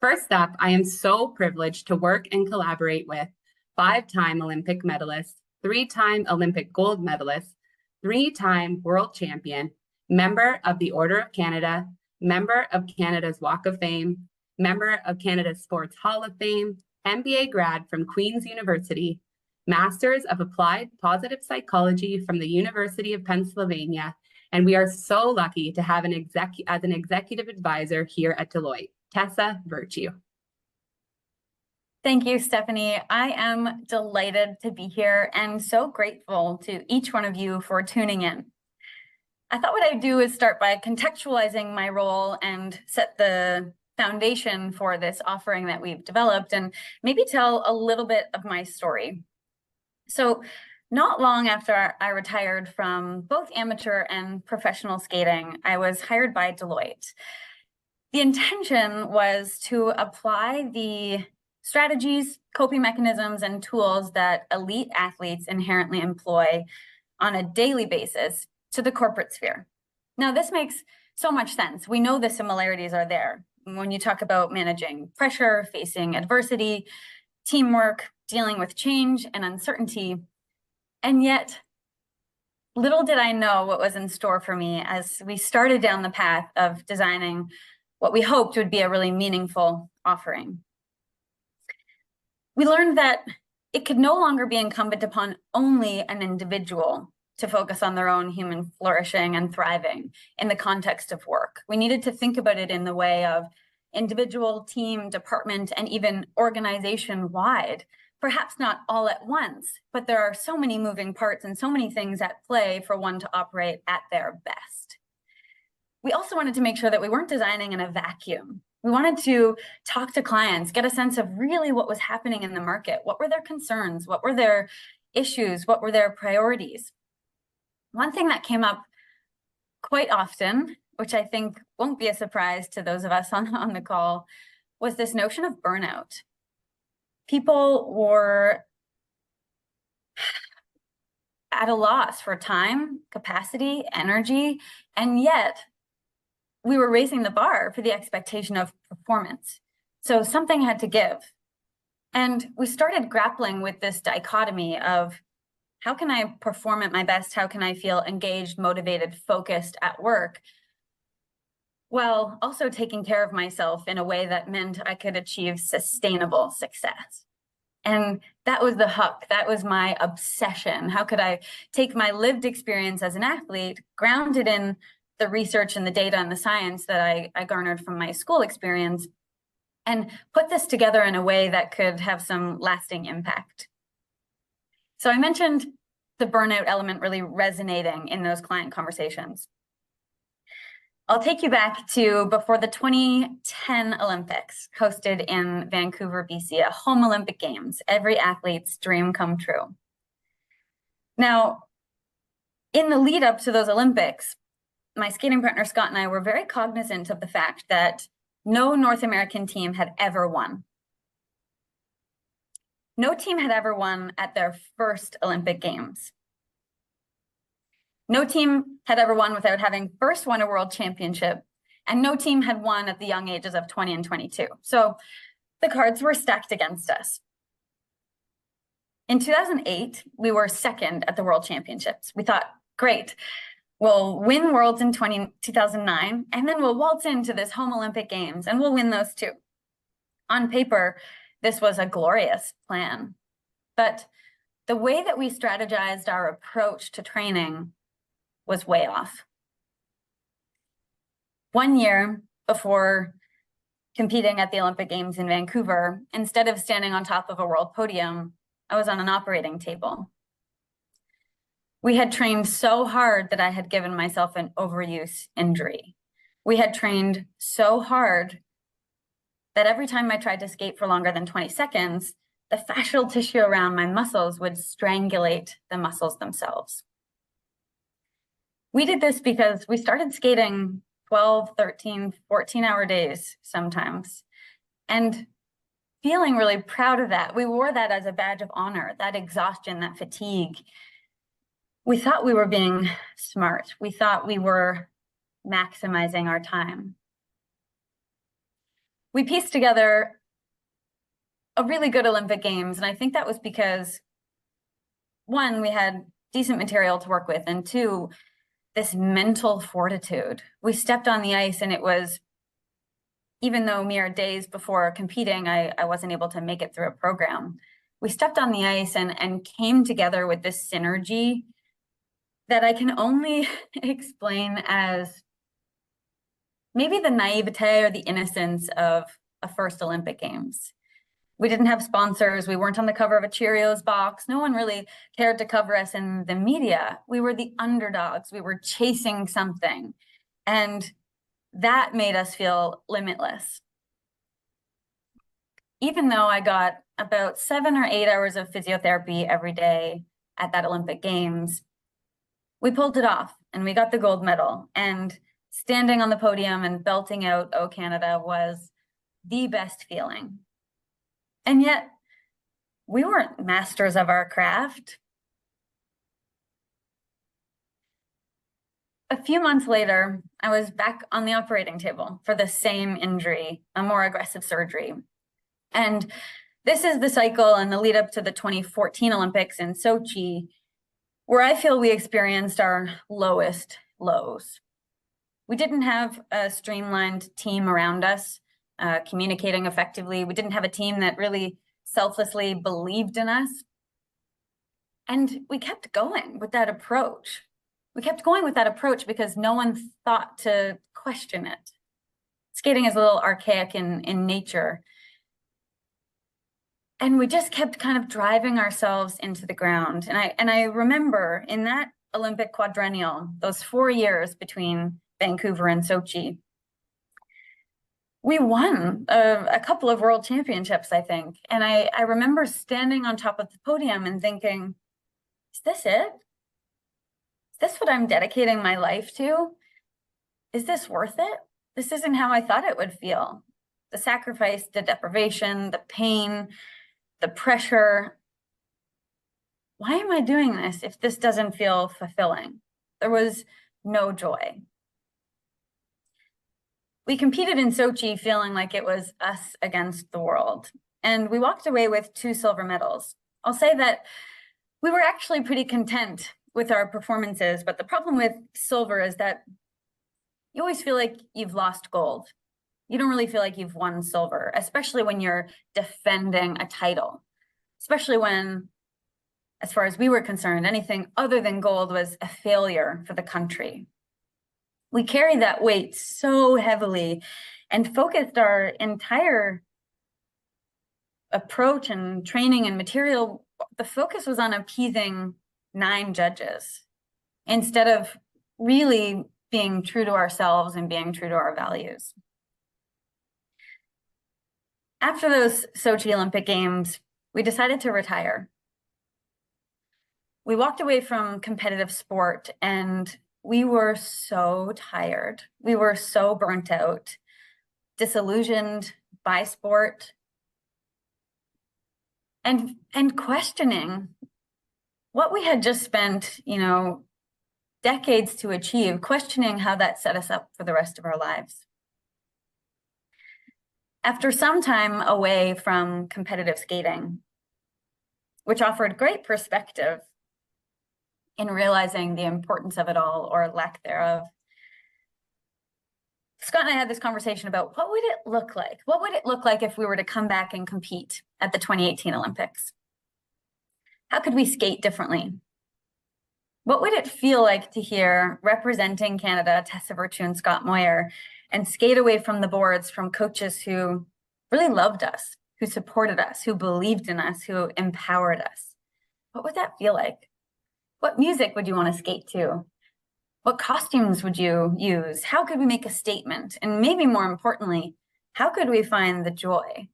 First up, I am so privileged to work and collaborate with five-time Olympic medalist, three-time Olympic gold medalist, three-time world champion, member of the Order of Canada, member of Canada's Walk of Fame, member of Canada's Sports Hall of Fame, MBA grad from Queen's University, Masters of Applied Positive Psychology from the University of Pennsylvania, and we are so lucky to have an executive advisor here at Deloitte, Tessa Virtue. Thank you, Stephanie. I am delighted to be here and so grateful to each one of you for tuning in. I thought what I'd do is start by contextualizing my role and set the foundation for this offering that we've developed and maybe tell a little bit of my story. So not long after I retired from both amateur and professional skating, I was hired by Deloitte. The intention was to apply the strategies, coping mechanisms, and tools that elite athletes inherently employ on a daily basis to the corporate sphere. Now, this makes so much sense. We know the similarities are there. When you talk about managing pressure, facing adversity, teamwork, dealing with change and uncertainty, and yet little did I know what was in store for me as we started down the path of designing what we hoped would be a really meaningful offering. We learned that it could no longer be incumbent upon only an individual to focus on their own human flourishing and thriving in the context of work. We needed to think about it in the way of individual, team, department, and even organization-wide, perhaps not all at once, but there are so many moving parts and so many things at play for one to operate at their best. We also wanted to make sure that we weren't designing in a vacuum. We wanted to talk to clients, get a sense of really what was happening in the market. What were their concerns? What were their issues? What were their priorities? One thing that came up quite often, which I think won't be a surprise to those of us on the call, was this notion of burnout. People were at a loss for time, capacity, energy, and yet we were raising the bar for the expectation of performance. So something had to give. And we started grappling with this dichotomy of how can I perform at my best? How can I feel engaged, motivated, focused at work, while also taking care of myself in a way that meant I could achieve sustainable success? And that was the hook. That was my obsession. How could I take my lived experience as an athlete, grounded in the research and the data and the science that I garnered from my school experience, and put this together in a way that could have some lasting impact? So I mentioned the burnout element really resonating in those client conversations. I'll take you back to before the 2010 Olympics, hosted in Vancouver, BC, a home Olympic Games, every athlete's dream come true. Now, in the lead up to those Olympics, my skating partner Scott and I were very cognizant of the fact that no North American team had ever won. No team had ever won at their first Olympic Games. No team had ever won without having first won a world championship, and no team had won at the young ages of 20 and 22. So the cards were stacked against us. In 2008, we were second at the World Championships. We thought, great, we'll win Worlds in 2009, and then we'll waltz into this home Olympic Games, and we'll win those too. On paper, this was a glorious plan. But the way that we strategized our approach to training was way off. 1 year before competing at the Olympic Games in Vancouver, instead of standing on top of a world podium, I was on an operating table. We had trained so hard that I had given myself an overuse injury. We had trained so hard that every time I tried to skate for longer than 20 seconds, the fascial tissue around my muscles would strangulate the muscles themselves. We did this because we started skating 12, 13, 14-hour days sometimes, and feeling really proud of that. We wore that as a badge of honor, that exhaustion, that fatigue. We thought we were being smart. We thought we were maximizing our time. we pieced together a really good Olympic Games. And I think that was because, one, we had decent material to work with, and two, this mental fortitude. We stepped on the ice, and it was, even though mere days before competing, I wasn't able to make it through a program. We stepped on the ice and came together with this synergy that I can only explain as maybe the naivete or the innocence of a first Olympic Games. We didn't have sponsors. We weren't on the cover of a Cheerios box. No one really cared to cover us in the media. We were the underdogs. We were chasing something. And that made us feel limitless. Even though I got about 7 or 8 hours of physiotherapy every day at that Olympic Games, we pulled it off and we got the gold medal. And standing on the podium and belting out "O Canada" was the best feeling. And yet, we weren't masters of our craft. A few months later, I was back on the operating table for the same injury, a more aggressive surgery. And this is the cycle and the lead up to the 2014 Olympics in Sochi, where I feel we experienced our lowest lows. We didn't have a streamlined team around us, communicating effectively. We didn't have a team that really selflessly believed in us. And we kept going with that approach. We kept going with that approach because no one thought to question it. Skating is a little archaic in nature. And we just kept kind of driving ourselves into the ground. And I remember in that Olympic quadrennial, those 4 years between Vancouver and Sochi, we won a couple of world championships, I think. And I remember standing on top of the podium and thinking, is this it? Is this what I'm dedicating my life to? Is this worth it? This isn't how I thought it would feel. The sacrifice, the deprivation, the pain, the pressure. Why am I doing this if this doesn't feel fulfilling? There was no joy. We competed in Sochi feeling like it was us against the world, and we walked away with 2 silver medals. I'll say that we were actually pretty content with our performances, but the problem with silver is that you always feel like you've lost gold. You don't really feel like you've won silver, especially when you're defending a title, especially when, as far as we were concerned, anything other than gold was a failure for the country. We carried that weight so heavily and focused our entire approach and training and material. The focus was on appeasing 9 judges instead of really being true to ourselves and being true to our values. After those Sochi Olympic Games, we decided to retire. We walked away from competitive sport and we were so tired. We were so burnt out, disillusioned by sport, and questioning what we had just spent, decades to achieve, questioning how that set us up for the rest of our lives. After some time away from competitive skating, which offered great perspective in realizing the importance of it all, or lack thereof, Scott and I had this conversation about what would it look like? What would it look like if we were to come back and compete at the 2018 Olympics? How could we skate differently? What would it feel like to hear representing Canada, Tessa and Scott Moyer, and skate away from the boards from coaches who really loved us, who supported us, who believed in us, who empowered us? What would that feel like? What music would you want to skate to? What costumes would you use? How could we make a statement? And maybe more importantly, how could we find the joy?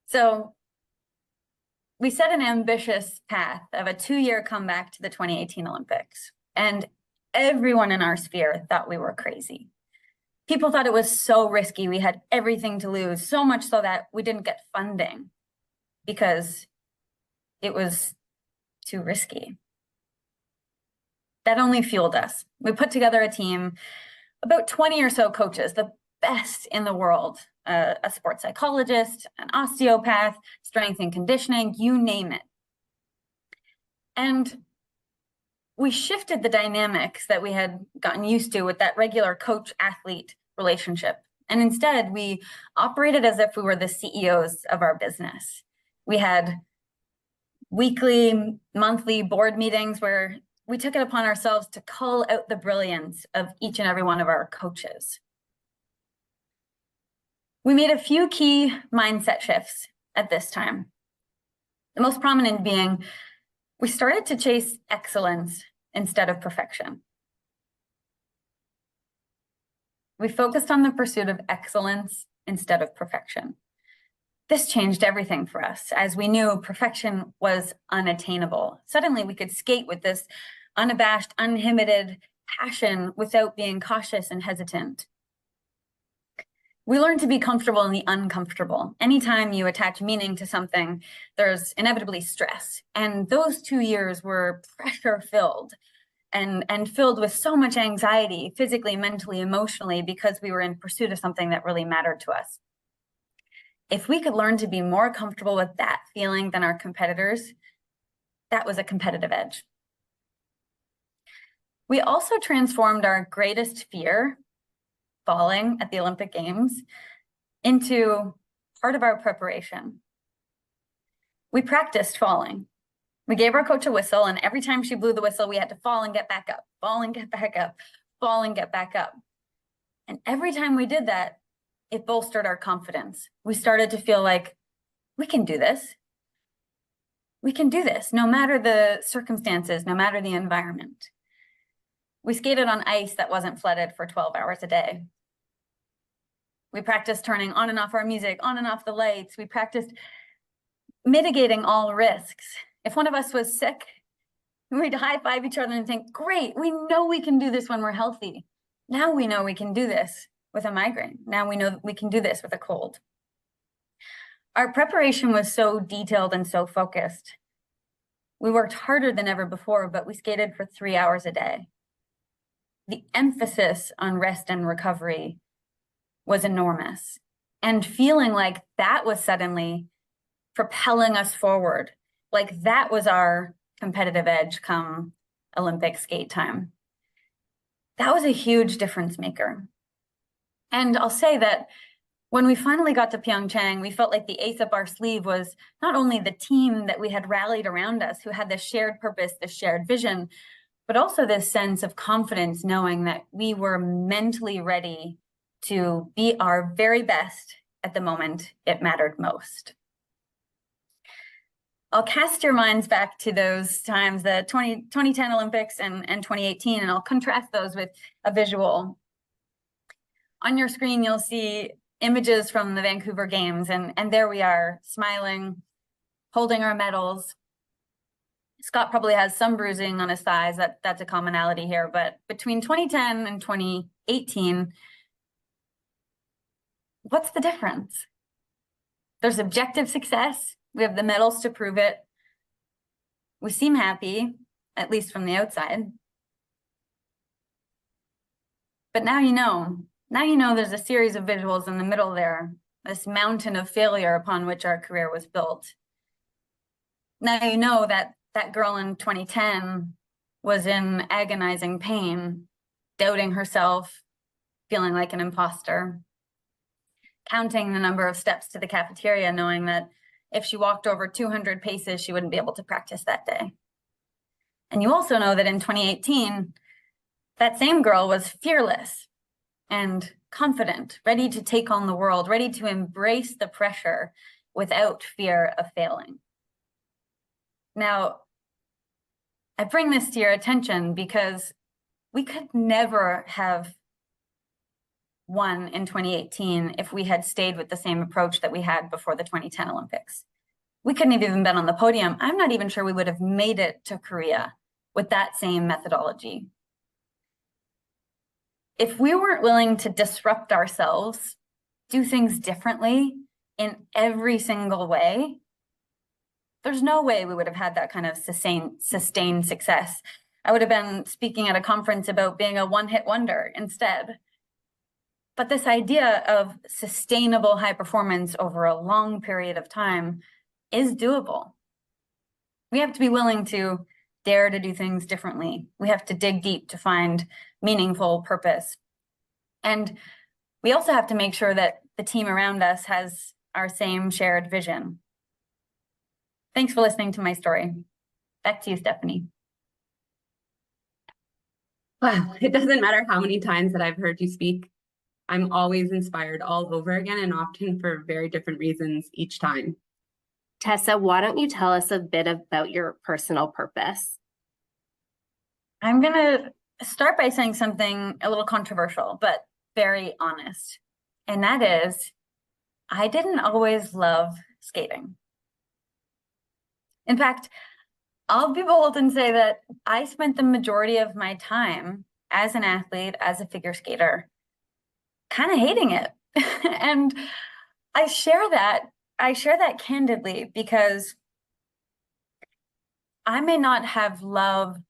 So we set an ambitious path of a 2-year comeback to the 2018 Olympics. And everyone in our sphere thought we were crazy. People thought it was so risky. We had everything to lose, so much so that we didn't get funding because it was too risky. That only fueled us. We put together a team, about 20 or so coaches. best in the world, a sports psychologist, an osteopath, strength and conditioning, you name it. And we shifted the dynamics that we had gotten used to with that regular coach-athlete relationship. And instead, we operated as if we were the CEOs of our business. We had weekly, monthly board meetings where we took it upon ourselves to cull out the brilliance of each and every one of our coaches. We made a few key mindset shifts at this time. The most prominent being, we started to chase excellence instead of perfection. We focused on the pursuit of excellence instead of perfection. This changed everything for us, as we knew perfection was unattainable. Suddenly, we could skate with this unabashed, uninhibited passion without being cautious and hesitant. We learned to be comfortable in the uncomfortable. Anytime you attach meaning to something, there's inevitably stress. And those 2 years were pressure-filled and filled with so much anxiety, physically, mentally, emotionally, because we were in pursuit of something that really mattered to us. If we could learn to be more comfortable with that feeling than our competitors, that was a competitive edge. We also transformed our greatest fear, falling at the Olympic Games, into part of our preparation. We practiced falling. We gave our coach a whistle, and every time she blew the whistle, we had to fall and get back up, fall and get back up, fall and get back up. And every time we did that, it bolstered our confidence. We started to feel like, we can do this. We can do this, no matter the circumstances, no matter the environment. We skated on ice that wasn't flooded for 12 hours a day. We practiced turning on and off our music, on and off the lights. We practiced mitigating all risks. If one of us was sick, we'd high-five each other and think, great, we know we can do this when we're healthy. Now we know we can do this with a migraine. Now we know we can do this with a cold. Our preparation was so detailed and so focused. We worked harder than ever before, but we skated for 3 hours a day. The emphasis on rest and recovery was enormous. And feeling like that was suddenly propelling us forward, like that was our competitive edge come Olympic skate time. That was a huge difference maker. And I'll say that when we finally got to Pyeongchang, we felt like the ace up our sleeve was not only the team that we had rallied around us, who had this shared purpose, this shared vision, but also this sense of confidence, knowing that we were mentally ready to be our very best at the moment it mattered most. I'll cast your minds back to those times, the 2010 Olympics and 2018, and I'll contrast those with a visual. On your screen, you'll see images from the Vancouver Games, and there we are, smiling, holding our medals. Scott probably has some bruising on his thighs, that's a commonality here, but between 2010 and 2018, what's the difference? There's objective success. We have the medals to prove it. We seem happy, at least from the outside. But now you know there's a series of visuals in the middle there, this mountain of failure upon which our career was built. Now you know that that girl in 2010 was in agonizing pain, doubting herself, feeling like an imposter, counting the number of steps to the cafeteria, knowing that if she walked over 200 paces, she wouldn't be able to practice that day. And you also know that in 2018, that same girl was fearless and confident, ready to take on the world, ready to embrace the pressure without fear of failing. Now, I bring this to your attention because we could never have won in 2018 if we had stayed with the same approach that we had before the 2010 Olympics. We couldn't have even been on the podium. I'm not even sure we would have made it to Korea with that same methodology. If we weren't willing to disrupt ourselves, do things differently in every single way, there's no way we would have had that kind of sustained success. I would have been speaking at a conference about being a one-hit wonder instead. But this idea of sustainable high performance over a long period of time is doable. We have to be willing to dare to do things differently. We have to dig deep to find meaningful purpose. And we also have to make sure that the team around us has our same shared vision. Thanks for listening to my story. Back to you, Stephanie. Wow, it doesn't matter how many times that I've heard you speak. I'm always inspired all over again, and often for very different reasons each time. Tessa, why don't you tell us a bit about your personal purpose? I'm going to start by saying something a little controversial, but very honest. And that is, I didn't always love skating. In fact, I'll be bold and say that I spent the majority of my time as an athlete, as a figure skater, kind of hating it. And I share that candidly because I may not have loved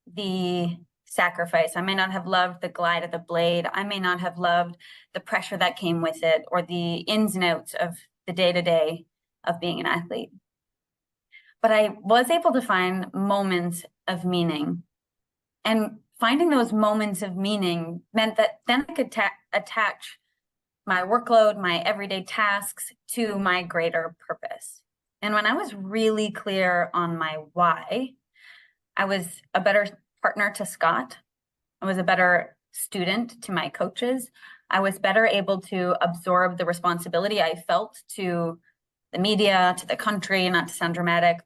the sacrifice. I may not have loved the glide of the blade. I may not have loved the pressure that came with it or the ins and outs of the day-to-day of being an athlete. But I was able to find moments of meaning. And finding those moments of meaning meant that then I could attach my workload, my everyday tasks to my greater purpose. And when I was really clear on my why, I was a better partner to Scott. I was a better student to my coaches. I was better able to absorb the responsibility I felt to the media, to the country, not to sound dramatic.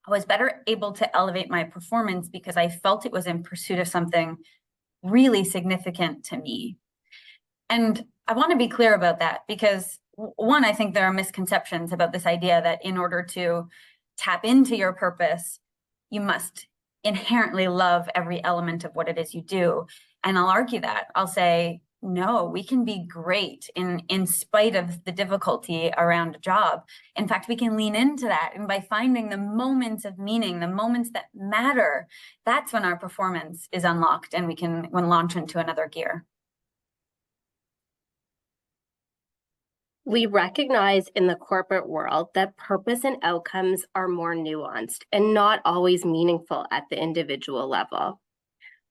I was better able to elevate my performance because I felt it was in pursuit of something really significant to me. And I want to be clear about that because one, I think there are misconceptions about this idea that in order to tap into your purpose, you must inherently love every element of what it is you do. And I'll argue that. I'll say, no, we can be great in spite of the difficulty around a job. In fact, we can lean into that. And by finding the moments of meaning, the moments that matter, that's when our performance is unlocked and we can launch into another gear. We recognize in the corporate world that purpose and outcomes are more nuanced and not always meaningful at the individual level.